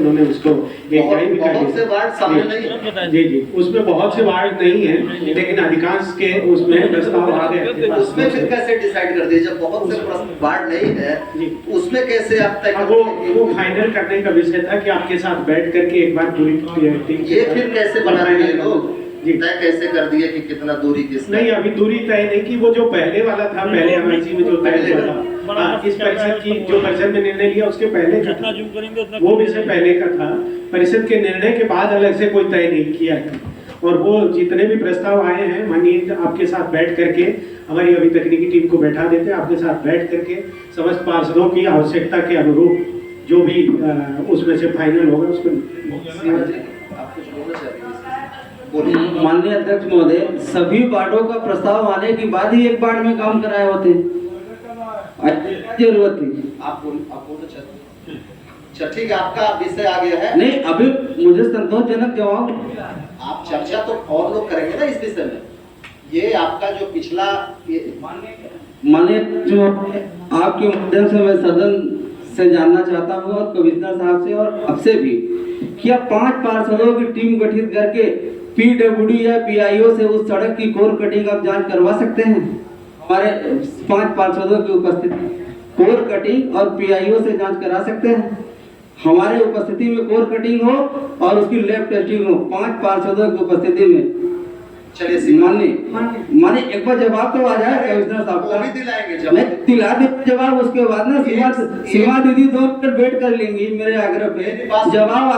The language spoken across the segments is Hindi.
उन्होंने उसको एक टाइम भी कर बहुत से वार्ड सामने नहीं जी जी, उसमें बहुत से वार्ड नहीं है, लेकिन अधिकांश के उसमें प्रस्ताव आ गए। उसमें फिर कैसे डिसाइड कर दिए जब बहुत से वार्ड नहीं है, उसमें कैसे आप तय अब वो फाइनल करने का विषय था कि आपके साथ बैठ करके एक बार पूरी ये फिर कैसे बना दिए लोग, तय कैसे कर दिए कि कितना दूरी किस नहीं, अभी दूरी तय नहीं की, वो जो पहले वाला था, पहले एमआईसी में जो तय हुआ था, इस परिषद की जो परिषद में निर्णय लिया उसके पहले का था, वो विषय पहले का था। परिषद के निर्णय के बाद अलग से कोई तय नहीं किया है। और वो जितने भी प्रस्ताव आए हैं, मानिए आपके साथ बैठ करके, हमारी अभी तकनीकी टीम को बैठा देते हैं, आपके साथ बैठ करके समस्त पार्षदों की आवश्यकता के अनुरूप जो भी उसमें से फाइनल होगा उसको। माननीय अध्यक्ष महोदय, सभी वार्डों का प्रस्ताव आने के बाद ही एक वार्ड में काम कराए होते, जरूरत थी। अच्छा ठीक है, आपका विषय आ गया है। नहीं, अभी मुझे संतोषजनक जवाब। आप चर्चा तो और लोग करेंगे ना इस विषय में। ये आपका जो पिछला माननीय आपके माध्यम से मैं सदन से जानना चाहता हूँ और कमिश्नर साहब से और आपसे भी, क्या 5 पार्षदों की टीम गठित करके पीडब्ल्यूडी या पीआईओ से उस सड़क की कोर कटिंग आप जांच करवा सकते हैं? हमारे 5 पार्षदों की उपस्थिति कोर कटिंग और पीआईओ से जांच करा सकते हैं? हमारे उपस्थिति में कोर कटिंग हो और उसकी लैब टेस्टिंग हो, 5 पार्षदों की उपस्थिति में। चलिए माने एक बार जवाब तो आ जाए कमिश्नर साहब का। दिला दे जवाब, उसके बाद ना सीमा दीदी 2 मिनट वेट कर लेंगी मेरे आग्रह पे। जवाब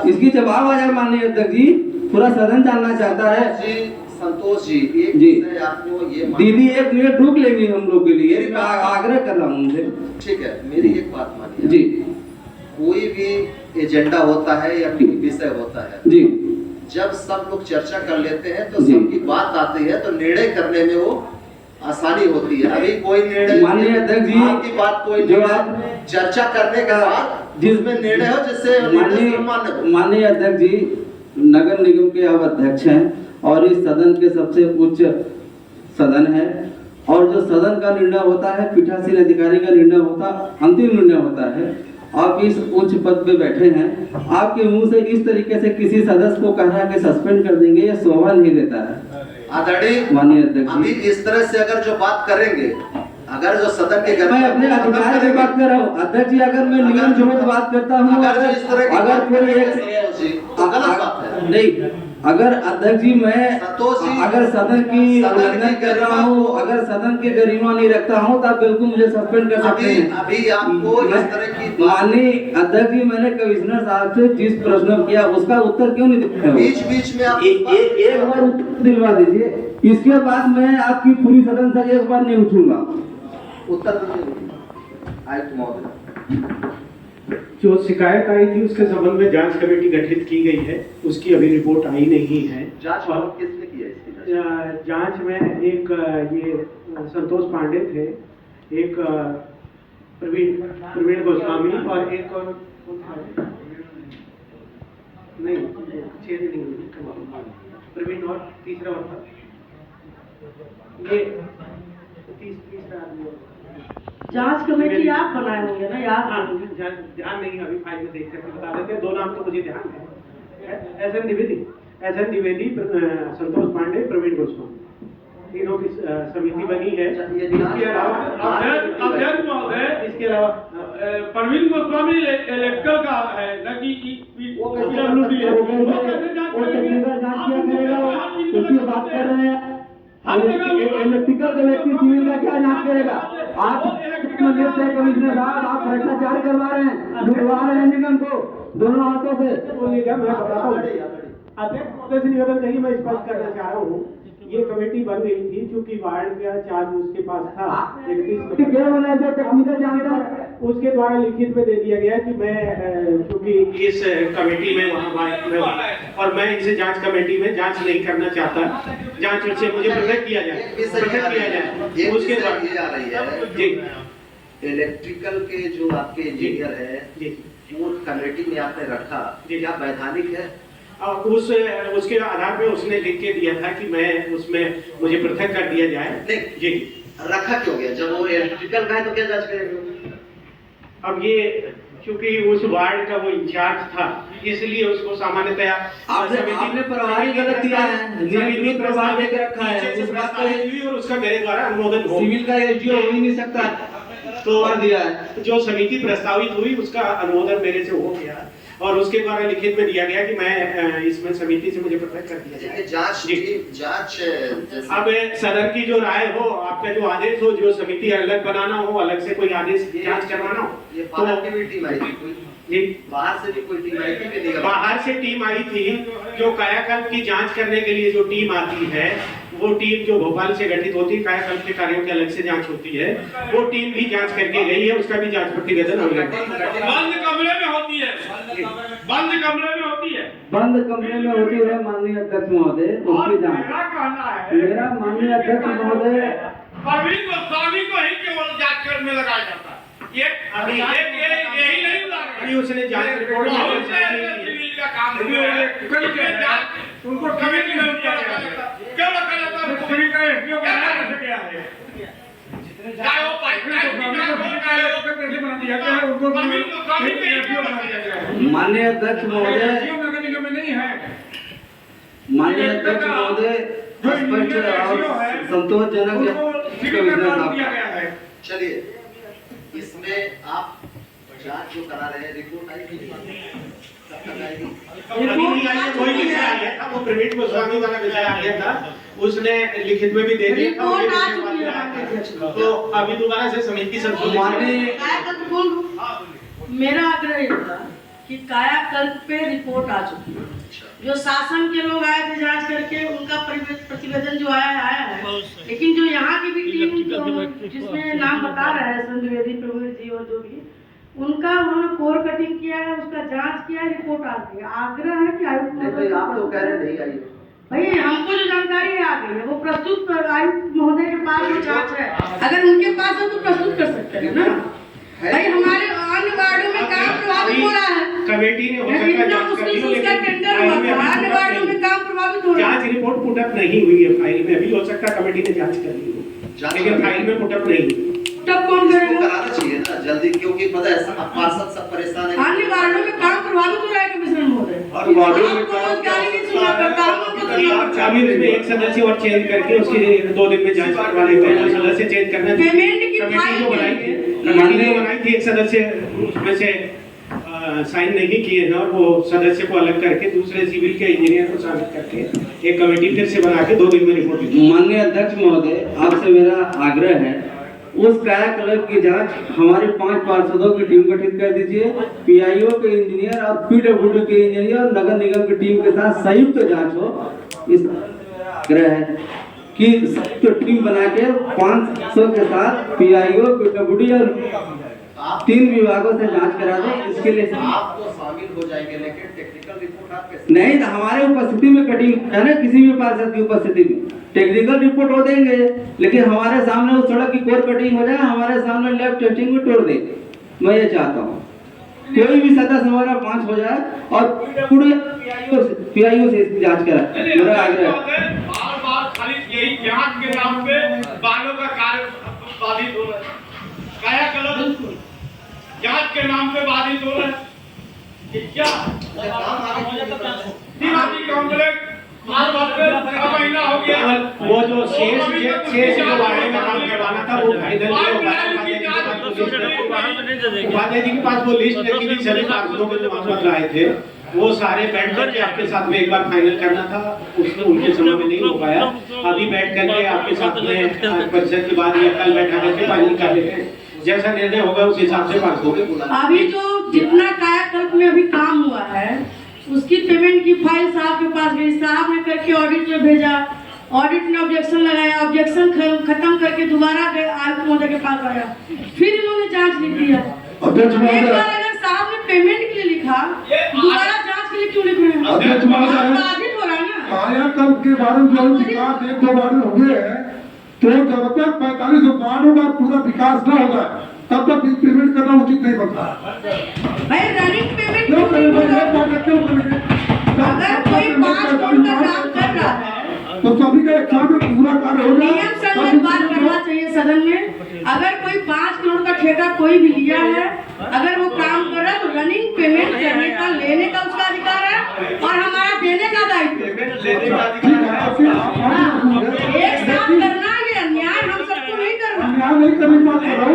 इसकी जवाब आ जाए माननीय अध्यक्ष जी, पूरा सदन जानना चाहता है। संतोष जी, एक आपको ये दीदी 1 मिनट रुक लेंगी हम लोग के लिए, आग्रह कर रहा हूँ उनसे। ठीक है, मेरी एक बात मानिए जी, कोई भी एजेंडा होता है या कोई विषय होता है जी, जब सब लोग चर्चा कर लेते हैं तो सबकी बात आती है तो निर्णय करने में वो आसानी होती है। अभी कोई निर्णय माननीय अध्यक्ष जी, आपकी बात कोई जो आप चर्चा करने के बाद जिसमें निर्णय हो जिससे माननीय अध्यक्ष जी नगर निगम के अब अध्यक्ष हैं और इस सदन के सबसे उच्च सदन है, और जो सदन का निर्णय होता है, पीठासीन अधिकारी का निर्णय होता, अंतिम निर्णय होता है। आप इस उच्च पद पे बैठे हैं, आपके मुंह से इस तरीके से किसी सदस्य को कह रहा कि सस्पेंड कर देंगे, ये शोभा नहीं देता है। आदरणीय माननीय अध्यक्ष, अभी इस तरह से अगर जो बात करेंगे, अगर जो सदन के मैं अपने अधिकार की बात कर रहा हूँ अध्यक्ष जी, अगर मैं नियम जोड़ बात करता हूँ, अगर कोई गलत बात है नहीं, अगर अध्यक्ष जी मैं अगर सदन की उल्लंघन कर रहा हूँ, अगर सदन की गरिमा नहीं रखता हूँ, तब बिल्कुल मुझे सस्पेंड कर सकते हैं। अभी आपको इस तरह की माननीय अध्यक्ष जी, मैंने कमिश्नर साहब से जिस प्रश्न किया उसका उत्तर क्यों नहीं दिया? बीच में आप एक बार उत्तर दिलवा दीजिए, इसके बाद मैं आपकी पूरी सदन से एक बार नहीं उठूंगा। उत्तर आयुक्त महोदय, जो शिकायत आई थी उसके संबंध में जांच कमेटी गठित की गई है, उसकी अभी रिपोर्ट आई नहीं है। जांच किसने किया इसकी? जांच में एक ये संतोष पांडे थे, एक प्रवीण गोस्वामी और एक और नहीं, प्रवीण और तीसरा और था ये तीसरा आदमी। जांच कमेटी आप बनाए होंगे ना यार? ध्यान नहीं, अभी फाइल में देख करके बता देते हैं। 2 नाम तो मुझे ध्यान है, एसएन द्विवेदी, संतोष पांडे, प्रवीण गोस्वामी, तीनों की समिति बनी है। इसके अलावा प्रवीण गोस्वामी इलेक्ट्रिकल का है न कि इलेक्ट्रिकल का व्यक्ति सिविल का क्या जांच करेगा? आप कमिश्नर साहब, आप भ्रष्टाचार करवा रहे हैं, लुटवा रहे हैं निगम को दोनों हाथों से। बोलिएगा, मैं बताता हूँ। अध्यक्ष महोदय से निवेदन चाहिए, मैं स्पष्ट करना चाह रहा हूँ, ये कमेटी बन गई थी क्योंकि वार्ड का चार्ज उसके पास था, उसके द्वारा लिखित में दे दिया गया कि मैं क्योंकि इस कमेटी में वहाँ और मैं इसे जांच कमेटी में जांच नहीं करना चाहता, जांच से मुझे पृथक किया जाए। उसके बाद जी इलेक्ट्रिकल के जो आपके इंजीनियर है वो कमेटी में आपने रखा, क्या वैधानिक है? और उसके आधार पे उसने लिख के दिया था कि मैं उसमें मुझे पृथक कर दिया जाए। नहीं जी, रखा क्यों गया? जब वो इलेक्ट्रिकल का है तो क्या जांच करेगा? अब ये क्योंकि उस वार्ड का वो इंचार्ज था, इसलिए उसको सामान्यतया आपने प्रभारी गलत दिया है, नियमित प्रभार देकर रखा है, उस बात का और उसका मेरे द्वारा अनुमोदन हो, सिविल का एसडीओ हो ही नहीं सकता, तो कर दिया है। जो समिति प्रस्तावित हुई उसका अनुमोदन मेरे से हो गया और उसके द्वारा लिखित में दिया गया कि मैं इसमें समिति से मुझे पत्र कर दिया जाए। जांच अब सदन की जो राय हो, आपका जो आदेश हो, जो समिति अलग बनाना हो, अलग से कोई आदेश जांच करवाना हो, ये बाहर की भी टीम आई थी कोई? बाहर से भी कोई टीम आई थी? बाहर से टीम आई थी। जो कायाकल्प की जांच करने के लिए जो टीम आती है, वो टीम जो भोपाल से गठित होती है, कायाकल्प के कार्यों की अलग से जांच होती है, वो टीम भी जांच करके गई है, उसका भी जांच प्रतिवेदन हो गया। बंद कमरे में होती है, बंद कमरे में होती है, बंद कमरे में होती है माननीय अध्यक्ष महोदय, उसकी जांच। मेरा कहना है, मेरा माननीय अध्यक्ष महोदय, परवीन गोस्वामी को ही केवल जांच करने लगाया जाता है। ये अभी यही नहीं उदाहरण अभी उसने जांच रिपोर्ट बहुत से सिविल का काम है, उनको कमेटी में क्यों रखा जाता है? सिविल का एसडीओ कैसे गया है? चाहे वो पाइपलाइन की जांच हो, चाहे वो कैसे बना दिया गया है, उनको परवीन गोस्वामी के एसडीओ बना दिया गया है। माननीय अध्यक्ष महोदय, एसडीओ नगर निगम में नहीं है। माननीय अध्यक्ष महोदय स्पष्ट और संतोषजनक दिया गया है। चलिए, इसमें आप जांच जो करा रहे हैं, रिपोर्ट आई थी, कब तक आएगी? कोई विषय आ गया था, वो प्रवीण गोस्वामी वाला विषय आ गया था, उसने लिखित में भी दे दिया था, रिपोर्ट आ चुकी है। तो अभी दोबारा से समिति संशोधित मेरा आग्रह ये था कि कायाकल्प पे रिपोर्ट आ चुकी है। जो शासन के लोग आए थे जांच करके, उनका प्रतिवेदन जो आया है, लेकिन जो यहाँ की भी टीम जिसमें नाम बता रहे हैं संद्विवेदी प्रवीण जी और जो भी, उनका उन्होंने कोर कटिंग किया है, उसका जांच किया है, रिपोर्ट आ गई। आग्रह है कि आयुक्त आप तो कह रहे नहीं आई। भाई हमको जो जानकारी आ गई है वो प्रस्तुत आयुक्त महोदय के पास वो जांच है, अगर उनके पास है तो प्रस्तुत कर सकते हैं ना। भाई हमारे अन्य वार्डों में काम प्रभावित हो रहा है, कमेटी ने हो सकता है इतना मुश्किल से उसका टेंडर हुआ था, अन्य वार्डों में काम प्रभावित हो रहा है। जांच रिपोर्ट पुटअप नहीं हुई है फाइल में, अभी हो सकता है कमेटी ने जांच कर ली हो, लेकिन फाइल में पुटअप नहीं हुई। तब कौन करेगा? कराना चाहिए ना जल्दी, क्योंकि पता है सब पार्षद सब परेशान है। अन्य वार्डों में काम प्रभावित हो रहा है कमिश्नर महोदय, और वार्डों में आपको रोजगारी नहीं सुना करता, हम उनको सुना करता। अभी उसमें एक सदस्य और चेंज करके उसकी 2 दिन में जांच करवा लेते हैं, सदस्य चेंज करना। पेमेंट की कमेटी फाइल जो बनाई थी, कमेटी जो बनाई थी, एक सदस्य उसमें से साइन नहीं किए हैं और वो सदस्य को अलग करके दूसरे सिविल के इंजीनियर को शामिल करके एक कमेटी फिर से बना के 2 दिन में रिपोर्ट दी। माननीय अध्यक्ष महोदय, आपसे मेरा आग्रह है, उस कायाकल्प की जांच हमारे 5 पार्षदों की टीम गठित कर दीजिए, पीआईओ के इंजीनियर और पीडब्ल्यूडी के इंजीनियर और नगर निगम की टीम के साथ संयुक्त जांच हो। इस आग्रह है कि संयुक्त टीम बना के 500 के साथ पीआईओ, पीडब्ल्यूडी और 3 विभागों से जांच करा दें। इसके लिए आप तो शामिल हो जाएंगे, लेकिन टेक्निकल रिपोर्ट आप कैसे? नहीं, हमारे उपस्थिति में कटिंग है ना, किसी भी पार्षद की उपस्थिति में टेक्निकल रिपोर्ट हो देंगे, लेकिन हमारे सामने उस सड़क की कोर कटिंग हो जाए, हमारे सामने लैब टेस्टिंग में तोड़ देंगे। मैं ये चाहता हूँ कोई भी सदस्य हमारा 5 हो जाए और पूरे पीआईओ से इसकी जांच कराए। मेरा आग्रह है। बार खाली यही जांच के नाम पे बालों का कार्य बाधित हो रहा है, कायाकल्प जांच के नाम पे बाधित हो रहा है। क्या दिमागी कॉम्प्लेक्स महीना हो गया, वो जो शेष जो वार्ड में काम करवाना था, वो फाइनल उपाध्याय जी के पास वो लिस्ट रखी थी, सभी पार्षदों के जो मामले आए थे, वो सारे बैठ करके आपके साथ में एक बार फाइनल करना था, उसमें उनके समय में नहीं हो पाया। अभी बैठ करके आपके साथ में परिषद की बात या कल बैठा करके फाइनल कर लेते हैं, जैसा निर्णय होगा उस हिसाब से पास होगा। अभी जो जितना कायाकल्प में अभी काम हुआ है, उसकी पेमेंट की फाइल साहब के पास गई, साहब ने करके ऑडिट में भेजा, ऑडिट ने ऑब्जेक्शन लगाया, ऑब्जेक्शन खत्म करके दोबारा आयुक्त महोदय के पास आया, फिर इन्होंने जांच लिख दिया। एक बार अगर साहब ने पेमेंट के लिए लिखा, दोबारा जांच के लिए क्यों लिख रहे हैं? बाधित हो रहा है ना। कायाकल्प के बारे में जो विकास 1-2 वार्ड हो गए हैं, तो जब तक 45 वार्डों का पूरा विकास न होगा तब तक पेमेंट करना उचित नहीं बनता। भाई रनिंग पेमेंट क्यों करेंगे? अगर कोई 5 करोड़ का काम कर रहा है तो सभी का एक साथ में पूरा कार्य हो जाए। नियम संगत बात करना चाहिए सदन में। अगर कोई 5 करोड़ का ठेका कोई भी लिया है, अगर वो काम कर रहा है रनिंग पेमेंट करने का, लेने का उसका अधिकार है और हमारा देने का दायित्व है। पेमेंट लेने का ठीक है, अधिकार तो फिर आप हाँ, एक साथ करना, ये अन्याय हम सबको नहीं करना। अन्याय नहीं करने की बात कर रहा हूँ।